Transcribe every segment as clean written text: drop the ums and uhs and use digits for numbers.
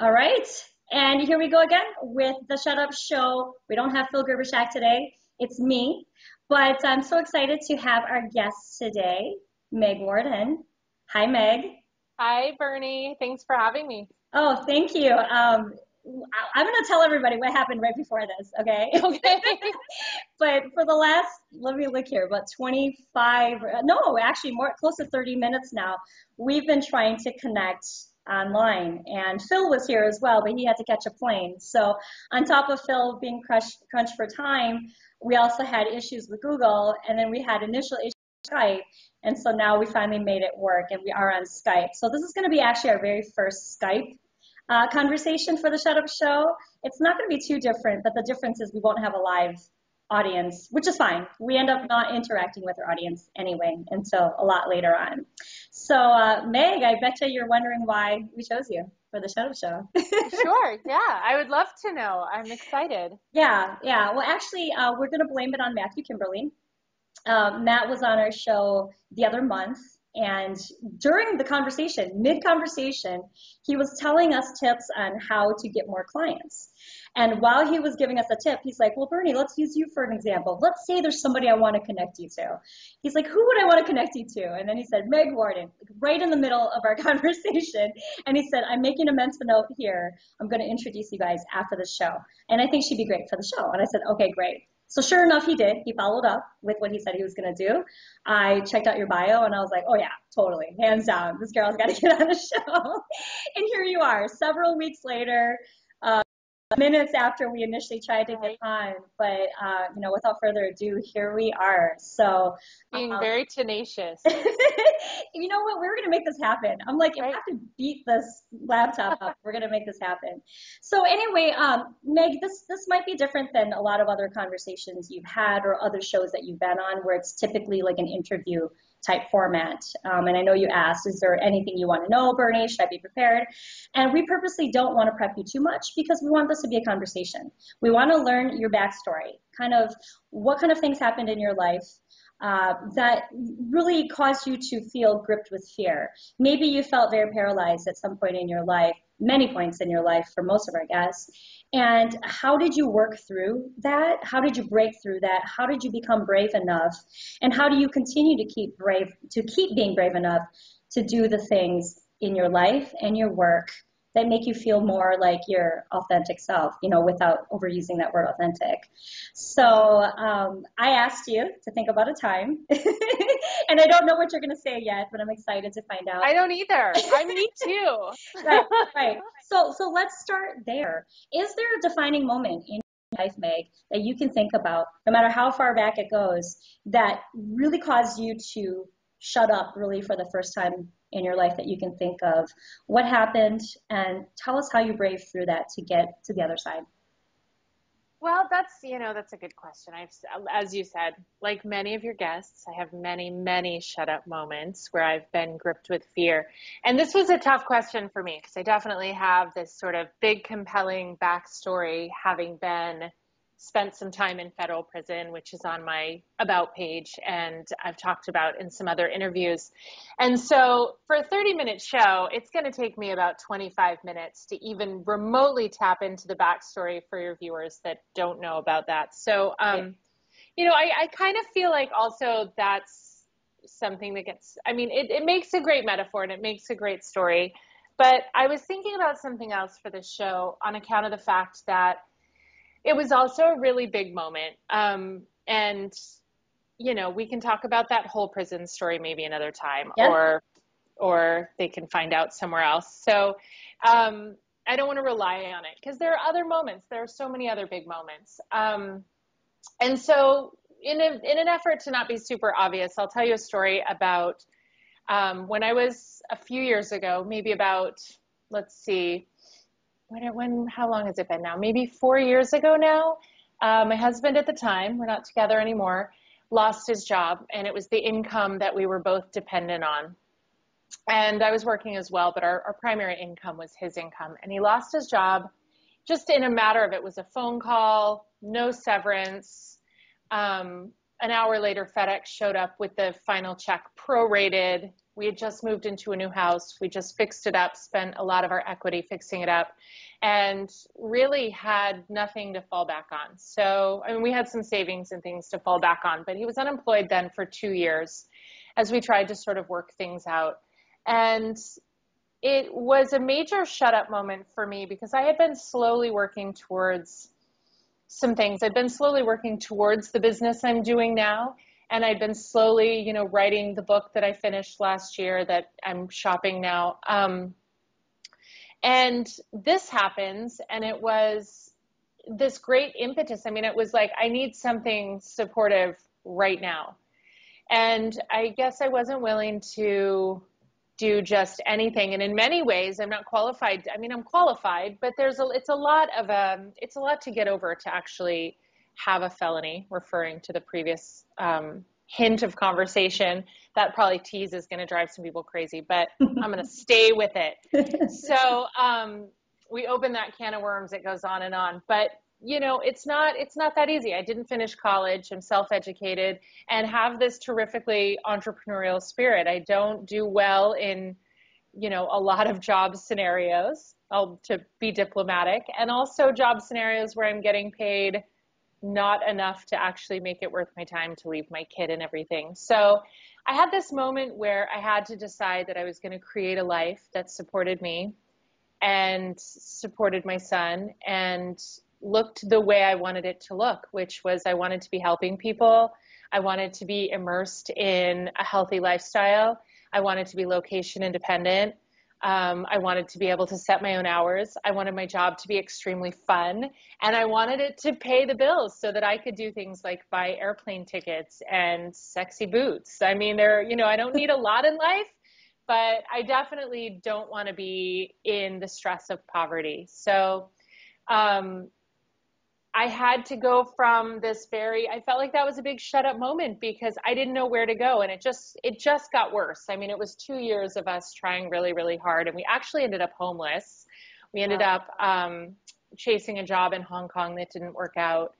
All right. And here we go again with the Shut Up Show. We don't have Phil Gerbershak today. It's me. But I'm so excited to have our guest today, Meg Worden. Hi, Meg. Hi, Bernie. Thanks for having me. Oh, thank you. I'm going to tell everybody what happened right before this, okay? Okay. But for the last, let me look here, about 25, no, actually more, close to 30 minutes now, we've been trying to connect online. And Phil was here as well, but he had to catch a plane. So on top of Phil being crunched for time, we also had issues with Google, and then we had initial issues with Skype. And so now we finally made it work, and we are on Skype. So this is going to be actually our very first Skype conversation for the Shut Up Show. It's not going to be too different, but the difference is we won't have a live audience, which is fine. We end up not interacting with our audience anyway until a lot later on. So, Meg, I bet you're wondering why we chose you for the Shut Up Show. Sure. Yeah, I would love to know. I'm excited. Yeah. Well, actually, we're going to blame it on Matthew Kimberly. Matt was on our show the other month, and during the conversation, mid-conversation, he was telling us tips on how to get more clients. And while he was giving us a tip, he's like, well, Bernie, let's use you for an example. Let's say there's somebody I want to connect you to. He's like, who would I want to connect you to? And then he said, Meg Worden, right in the middle of our conversation. And he said, I'm making a mental note here. I'm going to introduce you guys after the show. And I think she'd be great for the show. And I said, okay, great. So sure enough, he did. He followed up with what he said he was going to do. I checked out your bio, and I was like, oh, yeah, totally. Hands down. This girl's got to get on the show. And here you are, several weeks later, minutes after we initially tried to get on. But, without further ado, here we are. So Being very tenacious. You know what? We're going to make this happen. I'm like, if I have to beat this laptop up, we're going to make this happen. So anyway, Meg, this might be different than a lot of other conversations you've had or other shows that you've been on where it's typically like an interview type format. And I know you asked, is there anything you want to know, Bernie? Should I be prepared? And we purposely don't want to prep you too much because we want this to be a conversation. We want to learn your backstory, kind of what kind of things happened in your life that really caused you to feel gripped with fear. Maybe you felt very paralyzed at some point in your life, many points in your life for most of our guests. And how did you work through that? How did you break through that? How did you become brave enough? And how do you continue to keep being brave enough to do the things in your life and your work that make you feel more like your authentic self, without overusing that word authentic. So I asked you to think about a time, and I don't know what you're going to say yet, but I'm excited to find out. I don't either. Me too. Right. So let's start there. Is there a defining moment in your life, Meg, that you can think about, no matter how far back it goes, that really caused you to shut up really for the first time in your life that you can think of? What happened, and tell us how you braved through that to get to the other side. Well, that's a good question. As you said, like many of your guests, I have many, many shut up moments where I've been gripped with fear. And this was a tough question for me because I definitely have this sort of big, compelling backstory, having spent some time in federal prison, which is on my About page, and I've talked about in some other interviews. And so for a 30-minute show, it's going to take me about 25 minutes to even remotely tap into the backstory for your viewers that don't know about that. So, I kind of feel like also that's something that it makes a great metaphor and it makes a great story. But I was thinking about something else for this show on account of the fact that it was also a really big moment. We can talk about that whole prison story maybe another time, Yep. or they can find out somewhere else. So I don't want to rely on it because there are other moments. There are so many other big moments. And so in an effort to not be super obvious, I'll tell you a story about when I was a few years ago, maybe about, let's see, how long has it been now? Maybe 4 years ago now. My husband at the time, we're not together anymore, lost his job, and it was the income that we were both dependent on. And I was working as well, but our primary income was his income. And he lost his job just in a matter of, it was a phone call, no severance. An hour later, FedEx showed up with the final check prorated We had just moved into a new house. We just fixed it up, spent a lot of our equity fixing it up, and really had nothing to fall back on. So, I mean, we had some savings and things to fall back on, but he was unemployed then for 2 years as we tried to sort of work things out. And it was a major shut up moment for me because I had been slowly working towards some things. I'd been slowly working towards the business I'm doing now. And I'd been slowly, writing the book that I finished last year that I'm shopping now. And this happens, and it was this great impetus. I mean, it was like, I need something supportive right now. And I guess I wasn't willing to do just anything. And in many ways, I'm not qualified. I mean, I'm qualified, but it's a lot to get over to actually have a felony, referring to the previous hint of conversation. That probably tease is going to drive some people crazy, but I'm going to stay with it. So we open that can of worms. It goes on and on. But it's not that easy. I didn't finish college. I'm self-educated and have this terrifically entrepreneurial spirit. I don't do well in, a lot of job scenarios, to be diplomatic, and also job scenarios where I'm getting paid not enough to actually make it worth my time to leave my kid and everything. So I had this moment where I had to decide that I was going to create a life that supported me and supported my son and looked the way I wanted it to look, which was I wanted to be helping people. I wanted to be immersed in a healthy lifestyle. I wanted to be location independent. I wanted to be able to set my own hours. I wanted my job to be extremely fun, and I wanted it to pay the bills so that I could do things like buy airplane tickets and sexy boots. I mean, I don't need a lot in life, but I definitely don't want to be in the stress of poverty. So, I had to go from I felt like that was a big shut up moment because I didn't know where to go. And it just got worse. I mean, it was 2 years of us trying really, really hard. And we actually ended up homeless. We ended up chasing a job in Hong Kong that didn't work out.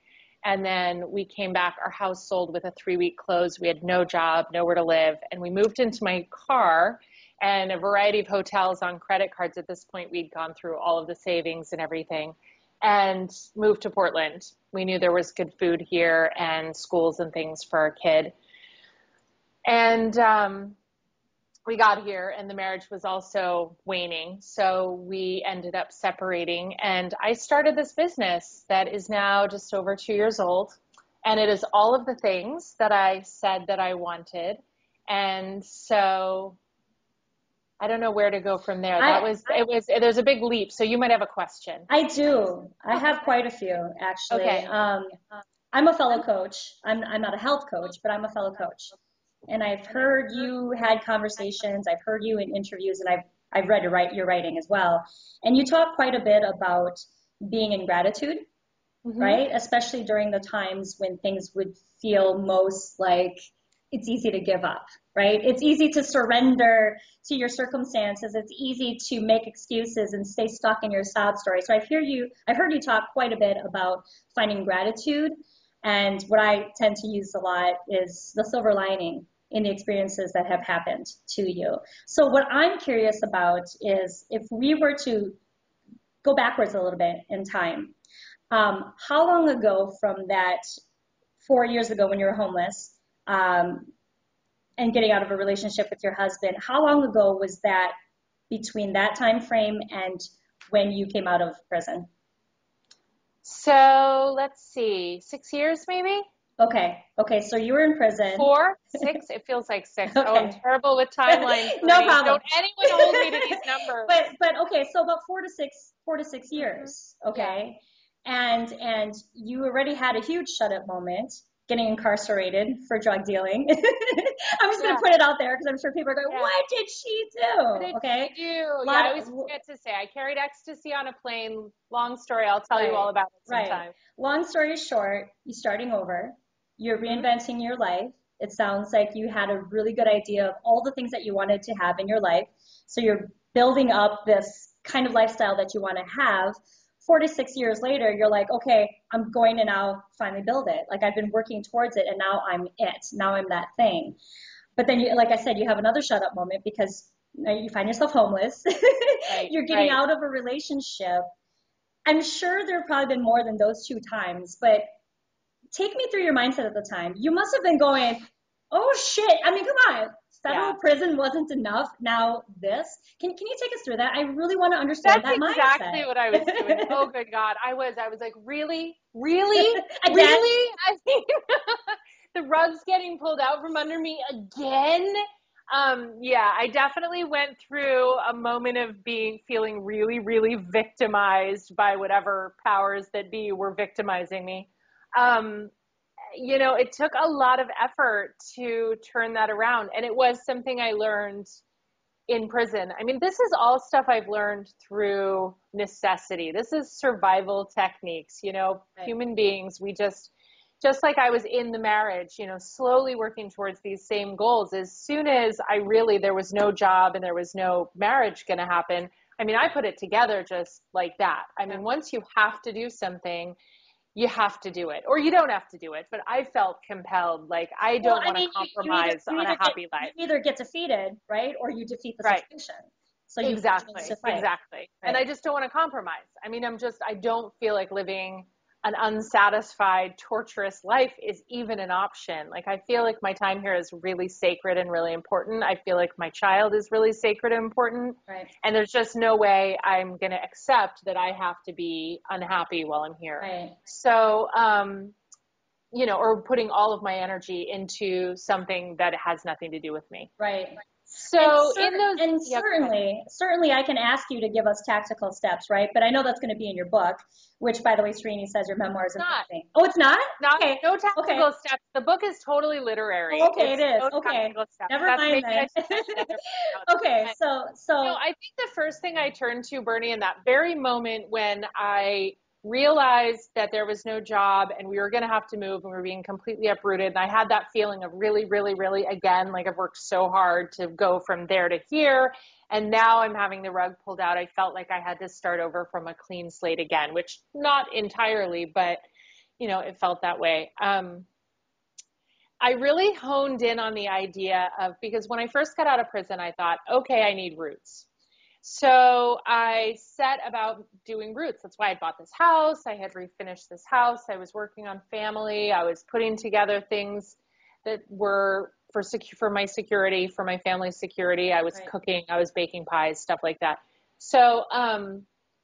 And then we came back, our house sold with a 3-week close. We had no job, nowhere to live. And we moved into my car and a variety of hotels on credit cards. At this point, we'd gone through all of the savings and everything, and moved to Portland. We knew there was good food here and schools and things for our kid. And we got here and the marriage was also waning. So we ended up separating, and I started this business that is now just over 2 years old. And it is all of the things that I said that I wanted. And so I don't know where to go from there. There's a big leap. So you might have a question. I do. I have quite a few, actually. Okay. I'm a fellow coach. I'm not a health coach, but I'm a fellow coach. And I've heard you had conversations. I've heard you in interviews, and I've read your writing as well. And you talk quite a bit about being in gratitude, right? Especially during the times when things would feel most like it's easy to give up, right? It's easy to surrender to your circumstances. It's easy to make excuses and stay stuck in your sob story. So I've heard you talk quite a bit about finding gratitude. And what I tend to use a lot is the silver lining in the experiences that have happened to you. So what I'm curious about is if we were to go backwards a little bit in time, how long ago from that 4 years ago when you were homeless, and getting out of a relationship with your husband, how long ago was that between that time frame and when you came out of prison? So let's see, 6 years maybe? Okay, so you were in prison. 4, 6, it feels like 6. Okay. Oh, I'm terrible with timelines. No problem. Don't anyone hold me to these numbers. But okay, so about 4 to 6 years, okay? Yeah. And you already had a huge shut-up moment, getting incarcerated for drug dealing. I'm just going to put it out there because I'm sure people are going, what did she do? What did she do? I always forget to say, I carried ecstasy on a plane. Long story, I'll tell you all about it sometime. Right. Long story short, you're starting over. You're reinventing your life. It sounds like you had a really good idea of all the things that you wanted to have in your life. So you're building up this kind of lifestyle that you want to have. 4 to 6 years later, you're like, okay, I'm going to now finally build it. Like I've been working towards it, and now I'm it. Now I'm that thing. But then you, like I said, you have another shut up moment because you find yourself homeless. Right, You're getting right. out of a relationship. I'm sure there have probably been more than those two times, but take me through your mindset at the time. You must have been going, oh shit. I mean, come on. Federal Yeah. prison wasn't enough. Now this. Can you take us through that? I really want to understand That's that exactly what I was doing. mindset. Oh, good God. I was like, really? Really? Again, Really? I mean, the rug's getting pulled out from under me again. Yeah, I definitely went through a moment of feeling really, really victimized by whatever powers that be were victimizing me. Um, it took a lot of effort to turn that around. And it was something I learned in prison. I mean, this is all stuff I've learned through necessity. This is survival techniques. right, Human beings, just like I was in the marriage, slowly working towards these same goals. As soon as there was no job and there was no marriage going to happen, I mean, I put it together just like that. I yeah. mean, once you have to do something, you have to do it, or you don't have to do it. But I felt compelled, like I Well, don't I want to mean, compromise on a happy you life. either get defeated, right, or you defeat the Right. situation. So you have a chance Exactly, to fight, exactly. And right? I just don't want to compromise. I mean, I don't feel like living an unsatisfied, torturous life is even an option. Like, I feel like my time here is really sacred and really important. I feel like my child is really sacred and important. Right, And there's just no way I'm going to accept that I have to be unhappy while I'm here. right, So, or putting all of my energy into something that has nothing to do with me. right. So, in those, And yeah, go ahead. certainly I can ask you to give us tactical steps, right? But I know that's going to be in your book, which by the way, Srini says your memoir is Not. amazing. Oh, it's not? Not Okay. no Okay. tactical steps. The book is totally Oh, literary. okay, it It's is. no Okay. tactical steps. Never That's mind maybe I then. should write another book about Okay, that. No, so I think the first thing I turned to, Bernie, in that very moment when I realized that there was no job and we were going to have to move and we were being completely uprooted, and I had that feeling of really, really, really, again, like I've worked so hard to go from there to here, and now I'm having the rug pulled out. I felt like I had to start over from a clean slate again, which not entirely, but it felt that way. I really honed in on the idea of, because when I first got out of prison, I thought, okay, I need roots. So I set about doing roots. That's why I bought this house. I had refinished this house. I was working on family. I was putting together things that were for my security, for my family's security. I was right, cooking. I was baking pies, stuff like that. So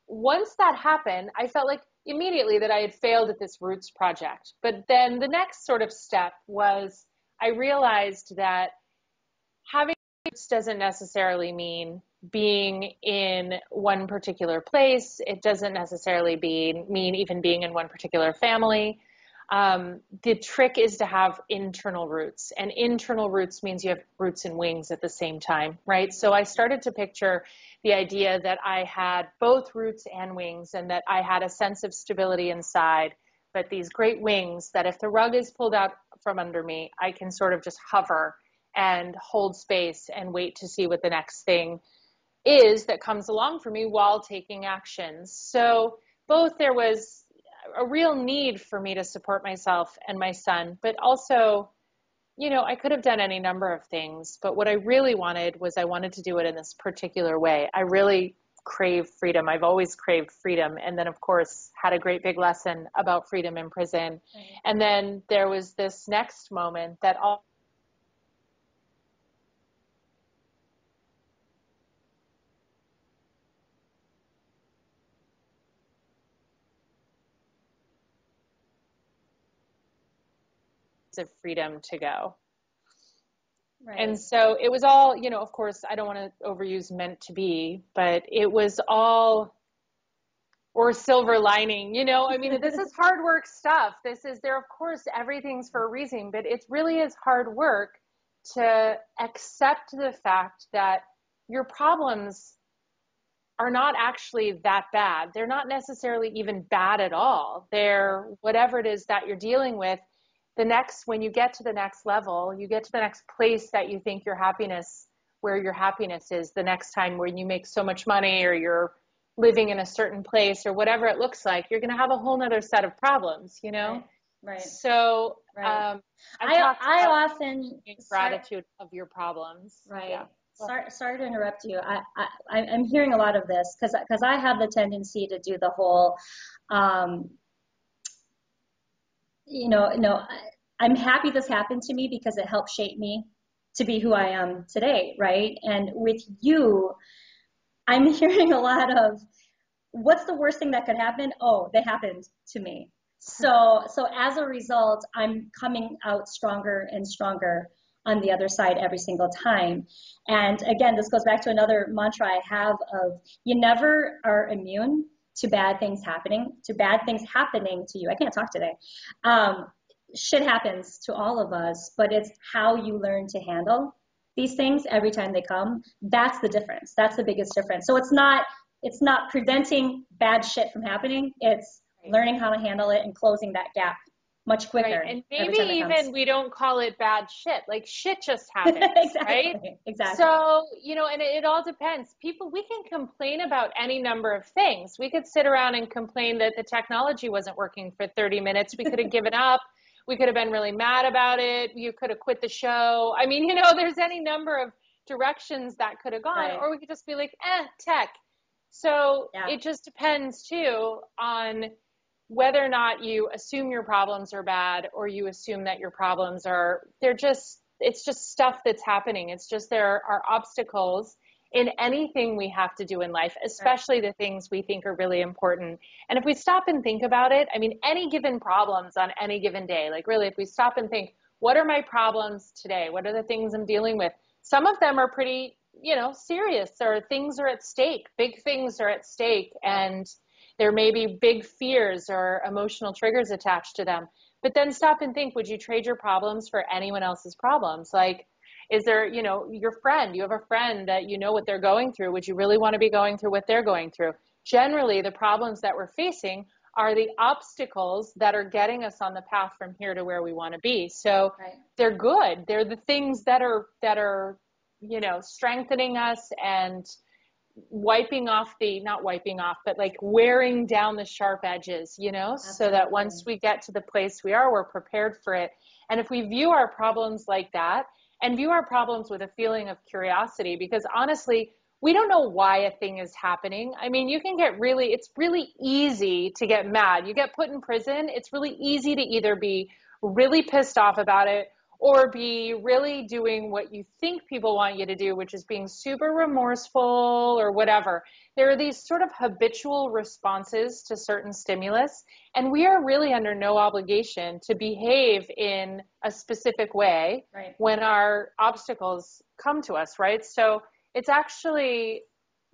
once that happened, I felt like immediately that I had failed at this roots project. But then the next sort of step was I realized that having roots doesn't necessarily mean being in one particular place. It doesn't necessarily mean even being in one particular family. The trick is to have internal roots, and internal roots means you have roots and wings at the same time, right? So I started to picture the idea that I had both roots and wings, and that I had a sense of stability inside, but these great wings that if the rug is pulled out from under me, I can sort of just hover and hold space and wait to see what the next thing is that comes along for me while taking actions. So both there was a real need for me to support myself and my son, but also, I could have done any number of things, but what I really wanted was I wanted to do it in this particular way. I really crave freedom. I've always craved freedom. And then, of course, had a great big lesson about freedom in prison. right. And then there was this next moment that all of freedom to go. And Right. so it was all, of course, I don't want to overuse meant to be, but it was all, or silver lining, I mean, this is hard work stuff. Of course, everything's for a reason, but it really is hard work to accept the fact that your problems are not actually that bad. They're not necessarily even bad at all. They're whatever it is that you're dealing with. When you get to the next level, you get to the next place that you think where your happiness is the next time when you make so much money or you're living in a certain place or whatever it looks like, you're going to have a whole nother set of problems, Right. Right. So Right. I've talked I about often being start. gratitude of your problems. Right. Yeah. Go ahead. Sorry to interrupt you. I'm hearing a lot of this because I have the tendency to do the whole, um, no, I'm happy this happened to me because it helped shape me to be who I am today, right? And with you, I'm hearing a lot of what's the worst thing that could happen? Oh, they happened to me. So as a result, I'm coming out stronger and stronger on the other side every single time. And again, this goes back to another mantra I have of you never are immune to bad things happening to you. I can't talk today. Um, Shit happens to all of us, but it's how you learn to handle these things every time they come. That's the difference. That's the biggest difference. So it's not preventing bad shit from happening. It's Right. learning how to handle it and closing that gap much Right. quicker And every maybe time it even comes. we don't call it bad shit. Like shit just happens, right? Exactly. Exactly. So, and it all depends. People, we can complain about any number of things. We could sit around and complain that the technology wasn't working for 30 minutes. We could have given up. We could have been really mad about it. You could have quit the show. I mean, there's any number of directions that could have gone, Right. or we could just be like, tech. So Yeah. it just depends too on whether or not you assume your problems are bad or you assume that your problems it's just stuff that's happening. It's just there are obstacles in anything we have to do in life, Right. especially the things we think are really important. And if we stop and think about it, I mean, any given problems on any given day, like really, if we stop and think, what are my problems today? What are the things I'm dealing with? Some of them are pretty, serious, or things are at stake, big things are at stake. And there may be big fears or emotional triggers attached to them. But then stop and think, would you trade your problems for anyone else's problems? Like, is there, you have a friend that you know what they're going through. Would you really want to be going through what they're going through? Generally, the problems that we're facing are the obstacles that are getting us on the path from here to where we want to be. So Right. they're good. They're the things that are, strengthening us and wiping off not wiping off, but like wearing down the sharp edges, so that once Absolutely. we get to the place we are, we're prepared for it. And if we view our problems like that and view our problems with a feeling of curiosity, because honestly, we don't know why a thing is happening. I mean, it's really easy to get mad. You get put in prison, it's really easy to either be really pissed off about it or be really doing what you think people want you to do, which is being super remorseful or whatever. There are these sort of habitual responses to certain stimulus, and we are really under no obligation to behave in a specific way Right. when our obstacles come to us, right? So it's actually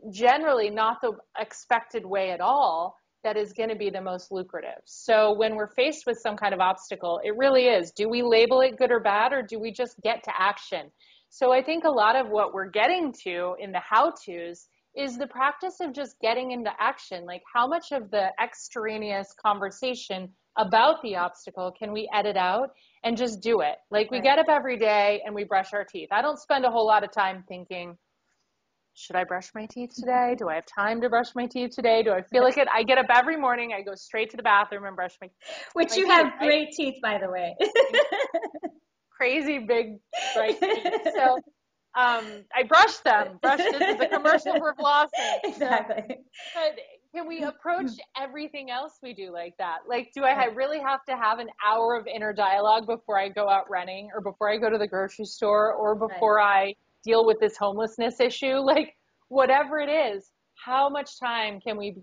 generally not the expected way at all that is going to be the most lucrative. So when we're faced with some kind of obstacle, it really is, do we label it good or bad, or do we just get to action? So I think a lot of what we're getting to in the how-tos is the practice of just getting into action. Like, how much of the extraneous conversation about the obstacle can we edit out and just do it? Like, we Right. get up every day and we brush our teeth. I don't spend a whole lot of time thinking, should I brush my teeth today? Do I have time to brush my teeth today? Do I feel like it? I get up every morning, I go straight to the bathroom and brush Which my you teeth, have right? great teeth, by the way. Crazy big bright teeth. So I brush them. This is a commercial for flossing. So, Exactly. but can we approach everything else we do like that? Like, do I really have to have an hour of inner dialogue before I go out running, or before I go to the grocery store, or Right. before I deal with this homelessness issue? Like, whatever it is, how much time can we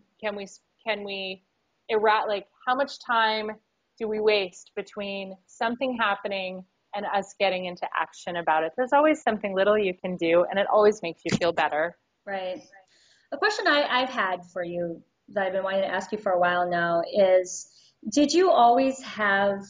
like, how much time do we waste between something happening and us getting into action about it? There's always something little you can do, and it always makes you feel better. Right. A question I've had for you that I've been wanting to ask you for a while now is, did you always have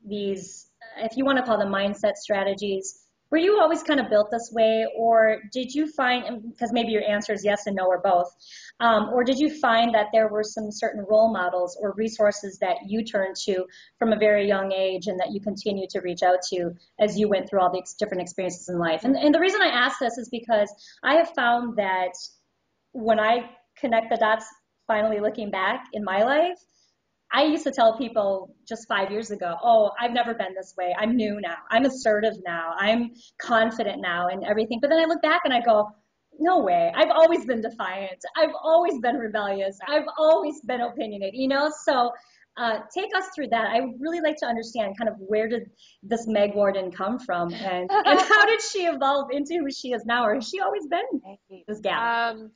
these, if you want to call them mindset strategies, were you always kind of built this way, or did you find, because maybe your answer is yes and no or both, or did you find that there were some certain role models or resources that you turned to from a very young age and that you continue to reach out to as you went through all the different experiences in life? And the reason I ask this is because I have found that when I connect the dots, finally looking back in my life, I used to tell people just 5 years ago, oh, I've never been this way. I'm new now. I'm assertive now. I'm confident now and everything. But then I look back and I go, no way. I've always been defiant. I've always been rebellious. I've always been opinionated, So take us through that. I would really like to understand kind of where did this Meg Worden come from and how did she evolve into who she is now? Or has she always been Right. this gal?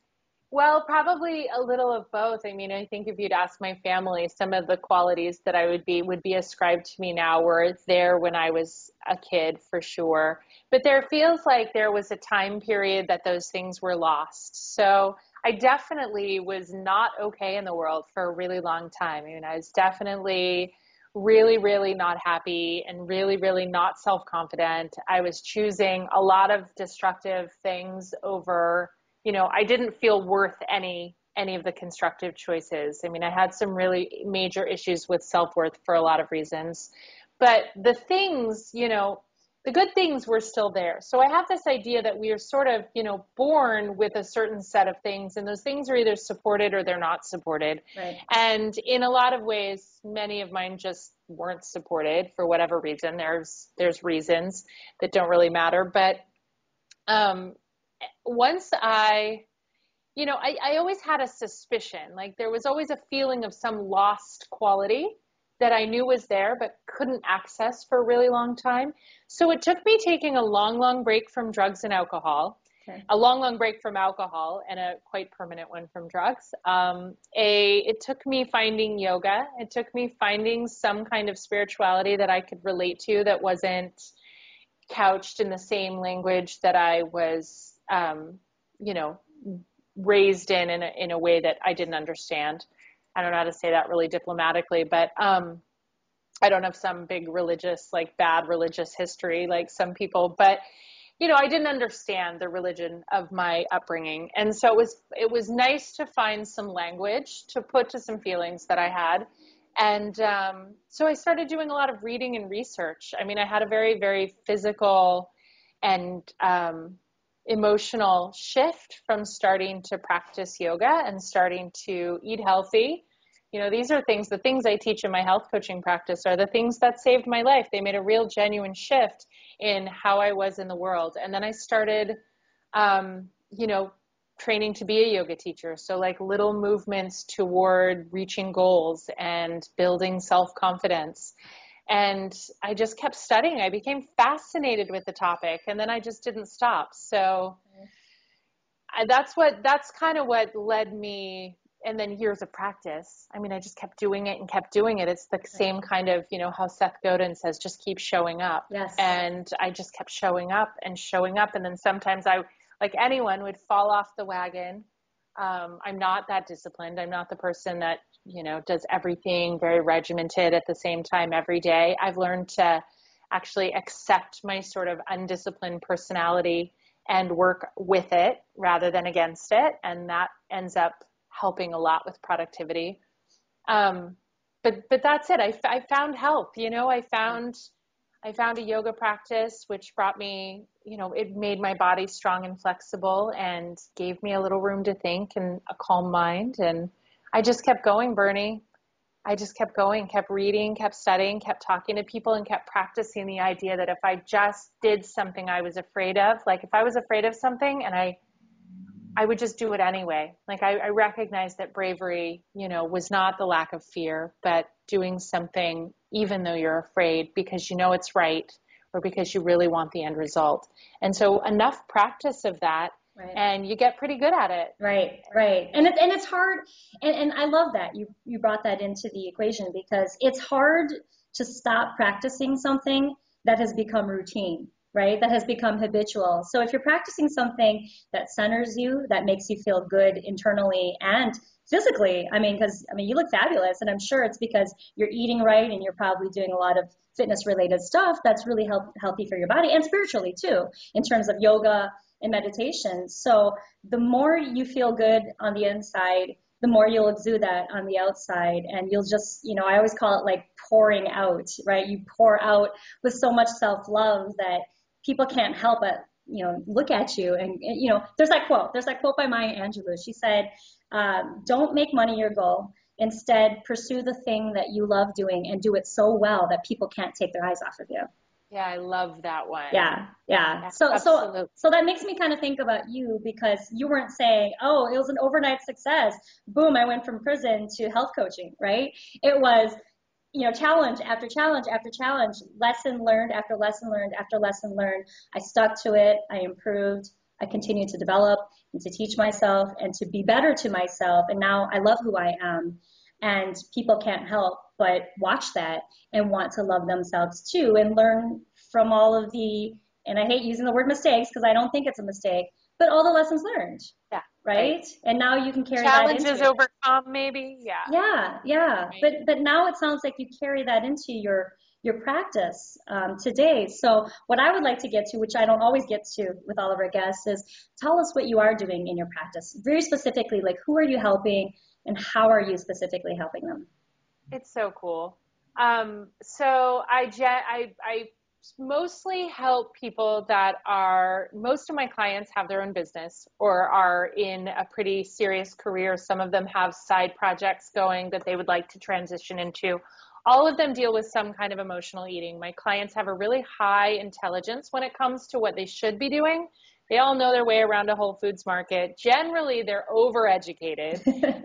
Well, probably a little of both. I mean, I think if you'd ask my family, some of the qualities that I would be ascribed to me now were there when I was a kid for sure. But there feels like there was a time period that those things were lost. So I definitely was not okay in the world for a really long time. I mean, I was definitely really, really not happy and really, really not self-confident. I was choosing a lot of destructive things over, I didn't feel worth any of the constructive choices. I mean, I had some really major issues with self-worth for a lot of reasons, but the things, the good things were still there. So I have this idea that we are sort of, born with a certain set of things, and those things are either supported or they're not supported. Right. And in a lot of ways, many of mine just weren't supported for whatever reason. There's reasons that don't really matter, but um, once I always had a suspicion, like there was always a feeling of some lost quality that I knew was there but couldn't access for a really long time. So it took me taking a long, long break from drugs and alcohol, Okay. a long, long break from alcohol, and a quite permanent one from drugs. It took me finding yoga. It took me finding some kind of spirituality that I could relate to that wasn't couched in the same language that I was, you know, raised in a way that I didn't understand. I don't know how to say that really diplomatically, but I don't have some big religious, like bad religious history like some people, but I didn't understand the religion of my upbringing. And so it was nice to find some language to put to some feelings that I had. And so I started doing a lot of reading and research. I mean, I had a very, very physical and emotional shift from starting to practice yoga and starting to eat healthy. These are the things I teach in my health coaching practice are the things that saved my life. They made a real genuine shift in how I was in the world. And then I started, um, you know, training to be a yoga teacher. So like little movements toward reaching goals and building self-confidence. And I just kept studying. I became fascinated with the topic, and then I just didn't stop. So that's kind of what led me, and then years of practice. I mean, I just kept doing it and kept doing it. It's the same kind of, how Seth Godin says, just keep showing up. Yes. And I just kept showing up and showing up. And then sometimes I, like anyone, would fall off the wagon. I'm not that disciplined. I'm not the person that, does everything very regimented at the same time every day. I've learned to actually accept my sort of undisciplined personality and work with it rather than against it. And that ends up helping a lot with productivity. But that's it. I found help, I found a yoga practice, which brought me, it made my body strong and flexible and gave me a little room to think and a calm mind. And I just kept going, Bernie. I just kept going, kept reading, kept studying, kept talking to people, and kept practicing the idea that if I just did something I was afraid of, like if I was afraid of something and I would just do it anyway. Like I recognized that bravery, was not the lack of fear, but doing something even though you're afraid because you know it's right or because you really want the end result. And so enough practice of that, Right. and you get pretty good at it. Right, right. And it's hard, and I love that you brought that into the equation because it's hard to stop practicing something that has become routine, right? That has become habitual. So if you're practicing something that centers you, that makes you feel good internally and physically, because you look fabulous, and I'm sure it's because you're eating right and you're probably doing a lot of fitness related stuff that's really healthy for your body and spiritually too, in terms of yoga and meditation. So the more you feel good on the inside, the more you'll exude that on the outside. And you'll just, I always call it like pouring out, right? You pour out with so much self-love that people can't help but, look at you. And there's that quote by Maya Angelou. She said, don't make money your goal. Instead, pursue the thing that you love doing and do it so well that people can't take their eyes off of you. Yeah, I love that one. Yeah, yeah. Yeah, So absolutely. that makes me kind of think about you because you weren't saying, "Oh, it was an overnight success. Boom, I went from prison to health coaching," right? It was, challenge after challenge after challenge, lesson learned after lesson learned after lesson learned. I stuck to it. I improved. I continued to develop and to teach myself and to be better to myself. And now I love who I am. And people can't help but watch that and want to love themselves too and learn from all of the, and I hate using the word mistakes because I don't think it's a mistake, but all the lessons learned, Yeah, right. right? And now you can carry that into Challenges it. overcome, maybe. Yeah, Yeah, yeah. right. But now it sounds like you carry that into your practice today. So what I would like to get to, which I don't always get to with all of our guests, is tell us what you are doing in your practice. Very specifically, like who are you helping and how are you specifically helping them? It's so cool. So I mostly help people that are, most of my clients have their own business or are in a pretty serious career. Some of them have side projects going that they would like to transition into. All of them deal with some kind of emotional eating. My clients have a really high intelligence when it comes to what they should be doing. They all know their way around a Whole Foods market. Generally, they're overeducated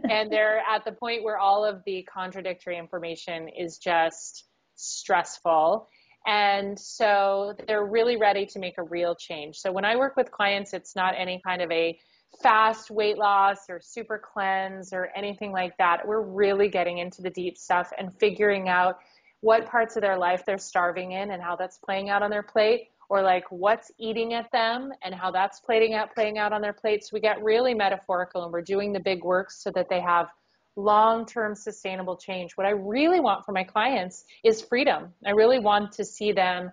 and they're at the point where all of the contradictory information is just stressful. And so they're really ready to make a real change. So when I work with clients, it's not any kind of a fast weight loss or super cleanse or anything like that. We're really getting into the deep stuff and figuring out what parts of their life they're starving in and how that's playing out on their plate, or like what's eating at them and how that's playing out on their plate. So we get really metaphorical and we're doing the big work so that they have long-term sustainable change. What I really want for my clients is freedom. I really want to see them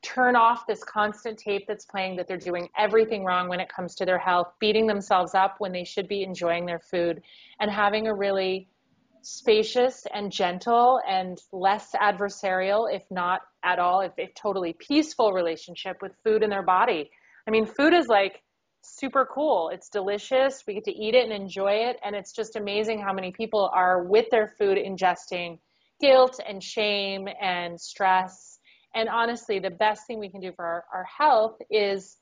turn off this constant tape that's playing that they're doing everything wrong when it comes to their health, beating themselves up when they should be enjoying their food, and having a really spacious and gentle and less adversarial, if not at all, if totally peaceful relationship with food in their body. I mean, food is like super cool. It's delicious. We get to eat it and enjoy it. And it's just amazing how many people are with their food ingesting guilt and shame and stress. And honestly, the best thing we can do for our health is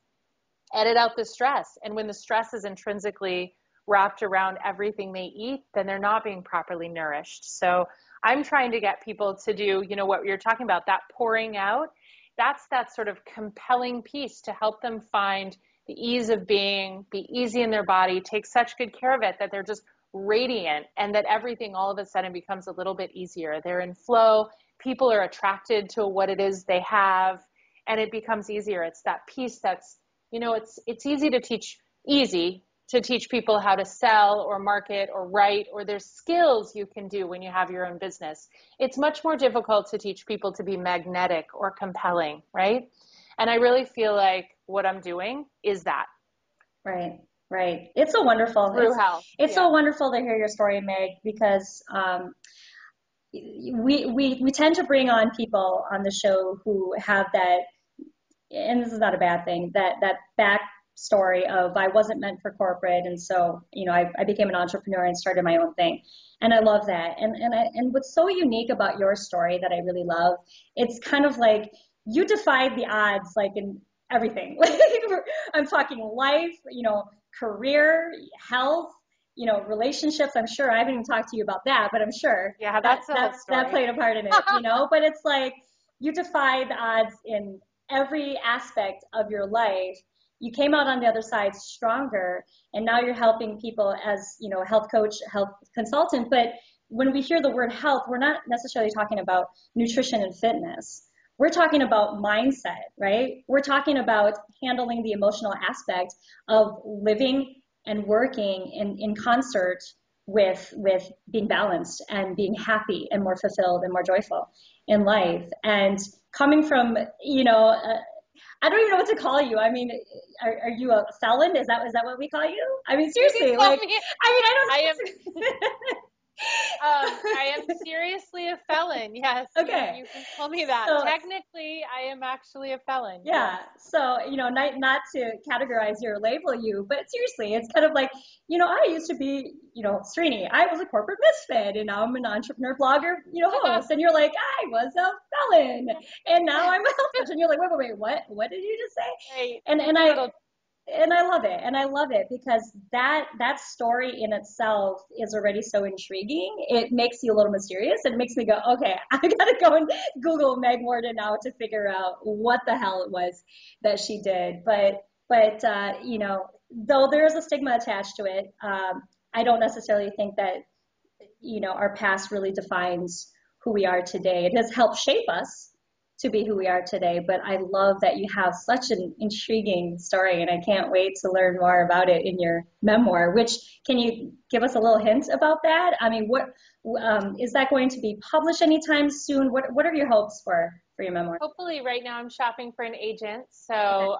edit out the stress. And when the stress is intrinsically wrapped around everything they eat, then they're not being properly nourished. So I'm trying to get people to do, what you're talking about, that pouring out. That's that sort of compelling piece to help them find the ease of being, be easy in their body, take such good care of it that they're just radiant and that everything all of a sudden becomes a little bit easier. They're in flow. People are attracted to what it is they have and it becomes easier. It's that piece that's, it's easy to teach people how to sell or market or write, or there's skills you can do when you have your own business. It's much more difficult to teach people to be magnetic or compelling, right? And I really feel like what I'm doing is that Right, right. It's so wonderful. through health. It's Yeah. so wonderful to hear your story, Meg, because we tend to bring on people on the show who have that, and this is not a bad thing, that backstory of I wasn't meant for corporate, and so I became an entrepreneur and started my own thing, and I love that. And what's so unique about your story that I really love, it's kind of like you defied the odds, like in everything. Like I'm talking life, career, health, relationships. I'm sure I haven't even talked to you about that, but I'm sure Yeah, that that's the whole that story. played a part in it, But it's like you defied the odds in every aspect of your life. You came out on the other side stronger, and now you're helping people as, a health coach, health consultant. But when we hear the word health, we're not necessarily talking about nutrition and fitness. We're talking about mindset, right? We're talking about handling the emotional aspect of living and working in concert with being balanced and being happy and more fulfilled and more joyful in life. And coming from, I don't even know what to call you. I mean, are you a felon? Is that what we call you? I mean, You can seriously, call like, me. I mean, I I am don't. I am am seriously a felon. Yes, Okay. you can call me that. So Technically, I am actually a felon. yeah, Yes. so not to categorize you or label you, but seriously, it's kind of like, I used to be, Srini, I was a corporate misfit, and now I'm an entrepreneur blogger, host, and you're like, I was a felon, and now I'm a health coach, and you're like, wait, what did you just say? Right. And A I little. and I love it. And I love it because that story in itself is already so intriguing. It makes you a little mysterious. And it makes me go, okay, I gotta go and Google Meg Worden now to figure out what the hell it was that she did. But though there is a stigma attached to it, I don't necessarily think that our past really defines who we are today. It has helped shape us to be who we are today, but I love that you have such an intriguing story, and I can't wait to learn more about it in your memoir. Which, can you give us a little hint about that? I mean, what is that going to be published anytime soon? What are your hopes for your memoir? Hopefully, right now I'm shopping for an agent, Okay. so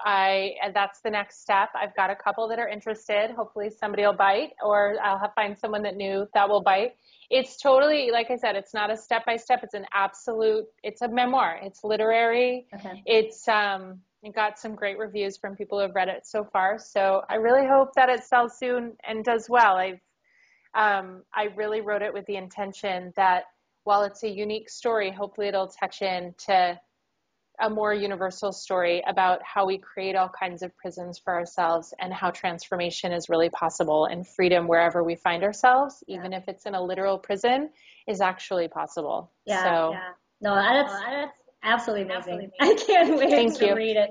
that's the next step. I've got a couple that are interested. Hopefully, somebody will bite, or I'll find someone that knew that will bite. It's totally, like I said, it's not a step by step. It's an absolute. It's a memoir. It's literary. Okay. It got some great reviews from people who have read it so far. So I really hope that it sells soon and does well. I really wrote it with the intention that while it's a unique story, hopefully it'll touch into a more universal story about how we create all kinds of prisons for ourselves and how transformation is really possible and freedom wherever we find ourselves, Yeah. even if it's in a literal prison, is actually possible. Yeah. So, Yeah. No, that's absolutely amazing. I can't wait thank to you. read it.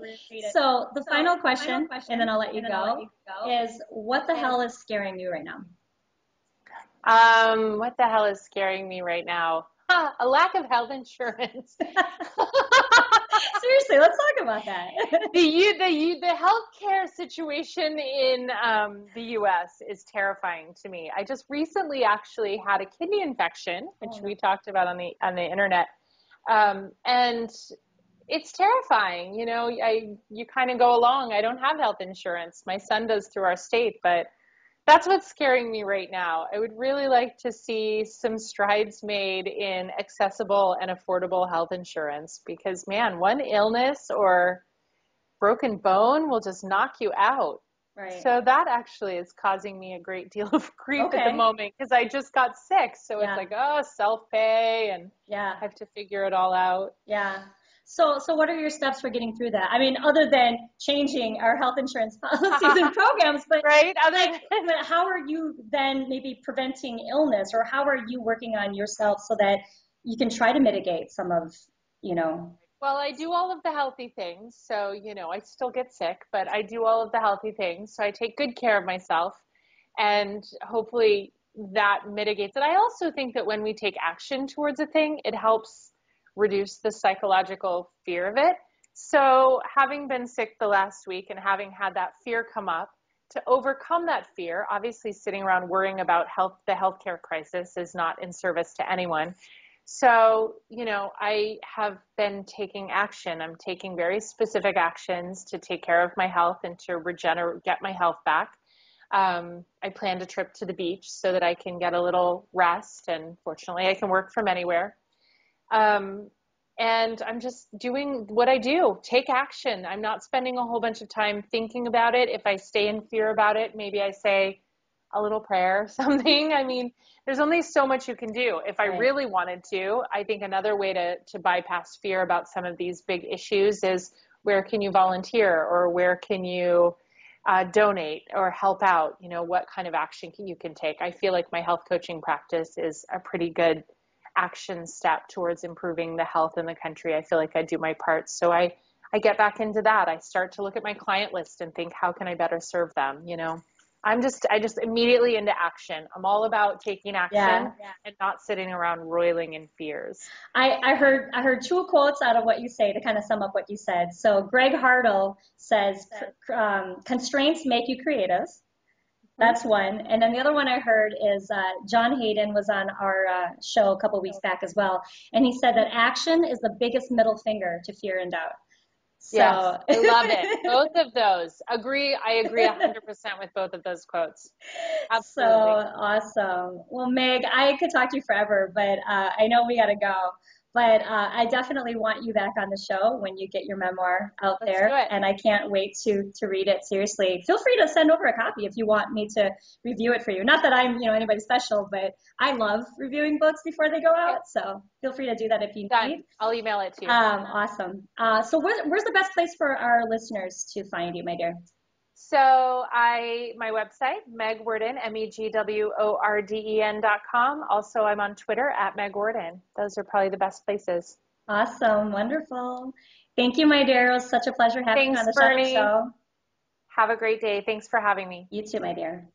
So the final question, and then I'll let you go, is what the hell is scaring you right now? What the hell is scaring me right now? A lack of health insurance. Seriously, let's talk about that. The healthcare situation in the U.S. is terrifying to me. I just recently actually had a kidney infection, which Oh, no. we talked about on the internet, and it's terrifying. You kind of go along. I don't have health insurance. My son does through our state, but that's what's scaring me right now. I would really like to see some strides made in accessible and affordable health insurance because, man, one illness or broken bone will just knock you out. Right. So that actually is causing me a great deal of grief at the Okay. moment because I just got sick. So it's Yeah. like, oh, self-pay and Yeah. I have to figure it all out. Yeah. So what are your steps for getting through that? I mean, other than changing our health insurance policies and programs, but Right? but how are you then maybe preventing illness, or how are you working on yourself so that you can try to mitigate some of, you know, Well, I do all of the healthy things. So, I still get sick, but I do all of the healthy things. So I take good care of myself and hopefully that mitigates it. I also think that when we take action towards a thing, it helps reduce the psychological fear of it. So, having been sick the last week and having had that fear come up, to overcome that fear, obviously sitting around worrying about the healthcare crisis is not in service to anyone. So, I have been taking action. I'm taking very specific actions to take care of my health and to get my health back. I planned a trip to the beach so that I can get a little rest, and fortunately, I can work from anywhere. Um, and I'm just doing what I do, take action. I'm not spending a whole bunch of time thinking about it. If I stay in fear about it, maybe I say a little prayer or something. I mean, there's only so much you can do. If I right. really wanted to, I think another way to bypass fear about some of these big issues is where can you volunteer or where can you donate or help out? What kind of action you can take. I feel like my health coaching practice is a pretty good action step towards improving the health in the country. I feel like I do my part. So I get back into that. I start to look at my client list and think, how can I better serve them? I just immediately into action. I'm all about taking Yeah. action and not sitting around roiling in fears. I heard two quotes out of what you say to kind of sum up what you said. So Greg Hartle says, constraints make you creative. That's one. And then the other one I heard is John Hayden was on our show a couple weeks back as well. And he said that action is the biggest middle finger to fear and doubt. Yes, So, I love it. Both of those. Agree. I agree 100% with both of those quotes. so Absolutely. awesome. Well, Meg, I could talk to you forever, but I know we got to go. But I definitely want you back on the show when you get your memoir out Let's do there, it. and I can't wait to read it. Seriously, feel free to send over a copy if you want me to review it for you. Not that I'm, anybody special, but I love reviewing books before they go Okay, out. So feel free to do that if you done. need. I'll email it to you. Awesome. So where's the best place for our listeners to find you, my dear? So my website, Meg Worden, MEGWORDEN.com. Also, I'm on Twitter at Meg Worden. Those are probably the best places. Awesome. Wonderful. Thank you, my dear. It was such a pleasure having you on Thanks, the Shut Up Bernie. Show. Have a great day. Thanks for having me. You too, my dear.